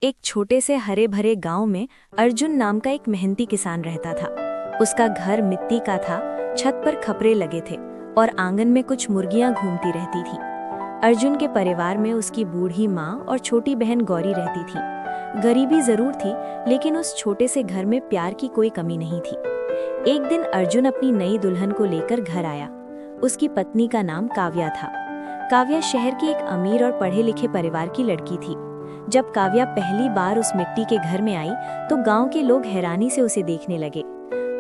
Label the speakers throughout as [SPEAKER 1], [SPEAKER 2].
[SPEAKER 1] एक छोटे से हरे भरे गांव में अर्जुन नाम का एक मेहनती किसान रहता था। उसका घर मिट्टी का था, छत पर खपरे लगे थे और आंगन में कुछ मुर्गियां घूमती रहती थीं। अर्जुन के परिवार में उसकी बूढ़ी माँ और छोटी बहन गौरी रहती थी। गरीबी जरूर थी, लेकिन उस छोटे से घर में प्यार की कोई कमी नहीं थी। एक दिन अर्जुन अपनी नई दुल्हन को लेकर घर आया। उसकी पत्नी का नाम काव्या था। काव्या शहर की एक अमीर और पढ़े लिखे परिवार की लड़की थी। जब काव्या पहली बार उस मिट्टी के घर में आई तो गांव के लोग हैरानी से उसे देखने लगे।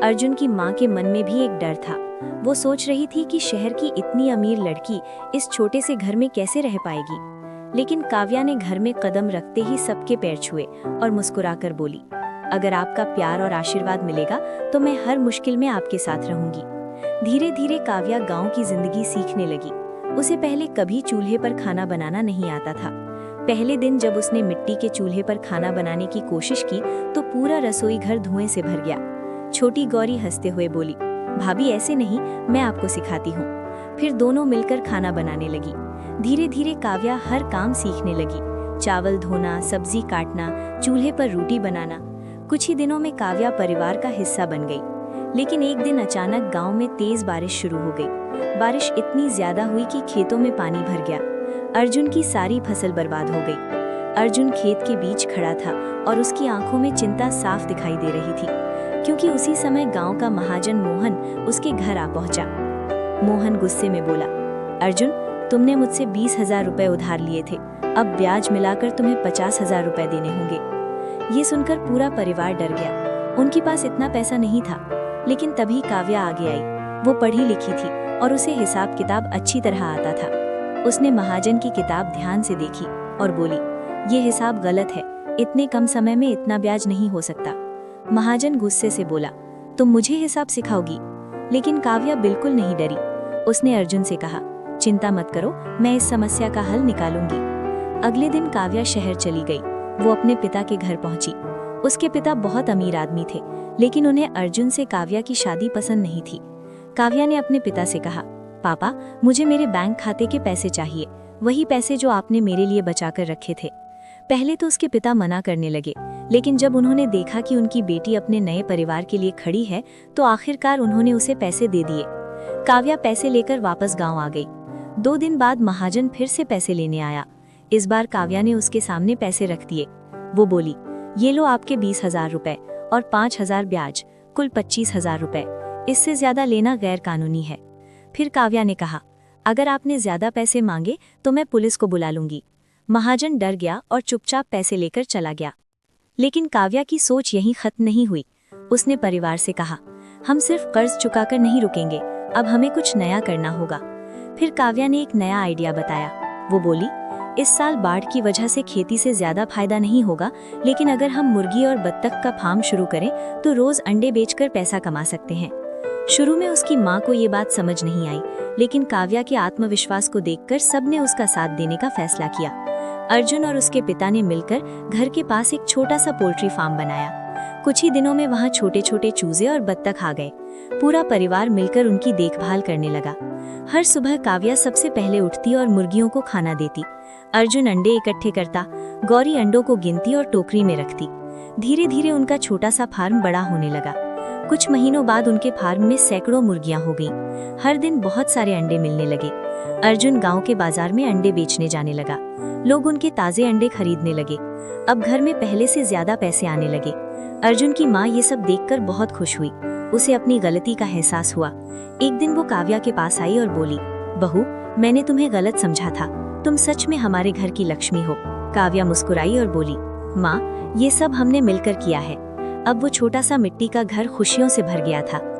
[SPEAKER 1] अर्जुन की मां के मन में भी एक डर था। वो सोच रही थी कि शहर की इतनी अमीर लड़की इस छोटे से घर में कैसे रह पाएगी। लेकिन काव्या ने घर में कदम रखते ही सबके पैर छुए और मुस्कुराकर बोली, अगर आपका प्यार और आशीर्वाद मिलेगा तो मैं हर मुश्किल में आपके साथ रहूंगी। धीरे धीरे काव्या गांव की जिंदगी सीखने लगी। उसे पहले कभी चूल्हे पर खाना बनाना नहीं आता था। पहले दिन जब उसने मिट्टी के चूल्हे पर खाना बनाने की कोशिश की तो पूरा रसोई घर धुएं से भर गया। छोटी गौरी हंसते हुए बोली, भाभी ऐसे नहीं, मैं आपको सिखाती हूँ। फिर दोनों मिलकर खाना बनाने लगी। धीरे धीरे काव्या हर काम सीखने लगी, चावल धोना, सब्जी काटना, चूल्हे पर रोटी बनाना। कुछ ही दिनों में काव्या परिवार का हिस्सा बन गई। लेकिन एक दिन अचानक गांव में तेज बारिश शुरू हो गई। बारिश इतनी ज्यादा हुई कि खेतों में पानी भर गया। अर्जुन की सारी फसल बर्बाद हो गई। अर्जुन खेत के बीच खड़ा था और उसकी आंखों में चिंता साफ दिखाई दे रही थी, क्योंकि उसी समय गांव का महाजन मोहन उसके घर आ पहुंचा। मोहन गुस्से में बोला, अर्जुन, तुमने मुझसे 20,000 रुपए उधार लिए थे, अब ब्याज मिलाकर तुम्हें 50,000 रुपए देने होंगे। ये सुनकर पूरा परिवार डर गया। उनके पास इतना पैसा नहीं था। लेकिन तभी काव्या आगे आई। वो पढ़ी लिखी थी और उसे हिसाब किताब अच्छी तरह आता था। उसने महाजन की किताब ध्यान से देखी और बोली, ये हिसाब गलत है, इतने कम समय में इतना ब्याज नहीं हो सकता। महाजन गुस्से से बोला, तुम मुझे हिसाब सिखाओगी? लेकिन काव्या बिल्कुल नहीं डरी। उसने अर्जुन से कहा, चिंता मत करो, मैं इस समस्या का हल निकालूंगी। अगले दिन काव्या शहर चली गई। वो अपने पिता के घर पहुंची। उसके पिता बहुत अमीर आदमी थे, लेकिन उन्हें अर्जुन से काव्या की शादी पसंद नहीं थी। काव्या ने अपने पिता से कहा, पापा, मुझे मेरे बैंक खाते के पैसे चाहिए, वही पैसे जो आपने मेरे लिए बचाकर रखे थे। पहले तो उसके पिता मना करने लगे, लेकिन जब उन्होंने देखा कि उनकी बेटी अपने नए परिवार के लिए खड़ी है तो आखिरकार उन्होंने उसे पैसे दे दिए। काव्या पैसे लेकर वापस गांव आ गई। 2 दिन बाद महाजन फिर से पैसे लेने आया। इस बार काव्या ने उसके सामने पैसे रख दिए। वो बोली, ये लो आपके 20,000 रुपए और 5,000 ब्याज, कुल 25,000 रुपए। इससे ज्यादा लेना गैर कानूनी है। फिर काव्या ने कहा, अगर आपने ज्यादा पैसे मांगे तो मैं पुलिस को बुला लूंगी। महाजन डर गया और चुपचाप पैसे लेकर चला गया। लेकिन काव्या की सोच यहीं खत्म नहीं हुई। उसने परिवार से कहा, हम सिर्फ कर्ज चुकाकर नहीं रुकेंगे, अब हमें कुछ नया करना होगा। फिर काव्या ने एक नया आइडिया बताया। वो बोली, इस साल बाढ़ की वजह से खेती से ज्यादा फायदा नहीं होगा, लेकिन अगर हम मुर्गी और बत्तख का फार्म शुरू करें तो रोज अंडे बेचकर पैसा कमा सकते हैं। शुरू में उसकी माँ को ये बात समझ नहीं आई, लेकिन काव्या के आत्मविश्वास को देखकर सबने उसका साथ देने का फैसला किया। अर्जुन और उसके पिता ने मिलकर घर के पास एक छोटा सा पोल्ट्री फार्म बनाया। कुछ ही दिनों में वहाँ छोटे छोटे चूजे और बत्तख आ गए। पूरा परिवार मिलकर उनकी देखभाल करने लगा। हर सुबह काव्या सबसे पहले उठती और मुर्गियों को खाना देती। अर्जुन अंडे इकट्ठे करता, गौरी अंडों को गिनती और टोकरी में रखती। धीरे धीरे उनका छोटा सा फार्म बड़ा होने लगा। कुछ महीनों बाद उनके फार्म में सैकड़ों मुर्गियां हो गईं। हर दिन बहुत सारे अंडे मिलने लगे। अर्जुन गांव के बाजार में अंडे बेचने जाने लगा। लोग उनके ताजे अंडे खरीदने लगे। अब घर में पहले से ज्यादा पैसे आने लगे। अर्जुन की माँ ये सब देखकर बहुत खुश हुई। उसे अपनी गलती का एहसास हुआ। एक दिन वो काव्या के पास आई और बोली, बहू, मैंने तुम्हें गलत समझा था, तुम सच में हमारे घर की लक्ष्मी हो। काव्या मुस्कुराई और बोली, माँ, ये सब हमने मिलकर किया है। अब वो छोटा सा मिट्टी का घर खुशियों से भर गया था।